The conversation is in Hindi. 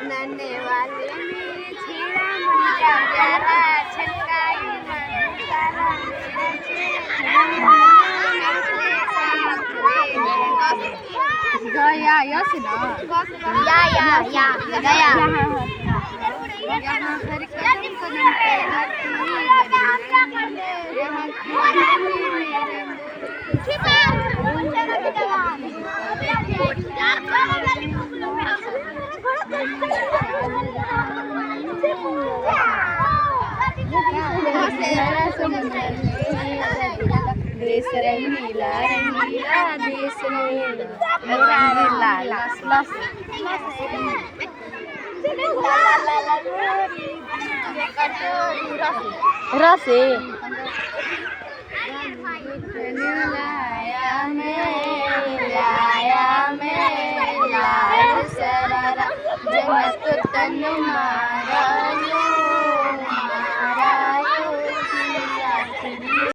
नन्हे वाले मेरे छेड़ा मुंडा प्यारा छटकाई मन सारा गया यस ना या गया यहाँ हर कदम कदम पे देश रंगीला रंगीला देश रसे लाया मैं लाया सरारा जन्नत तन्मा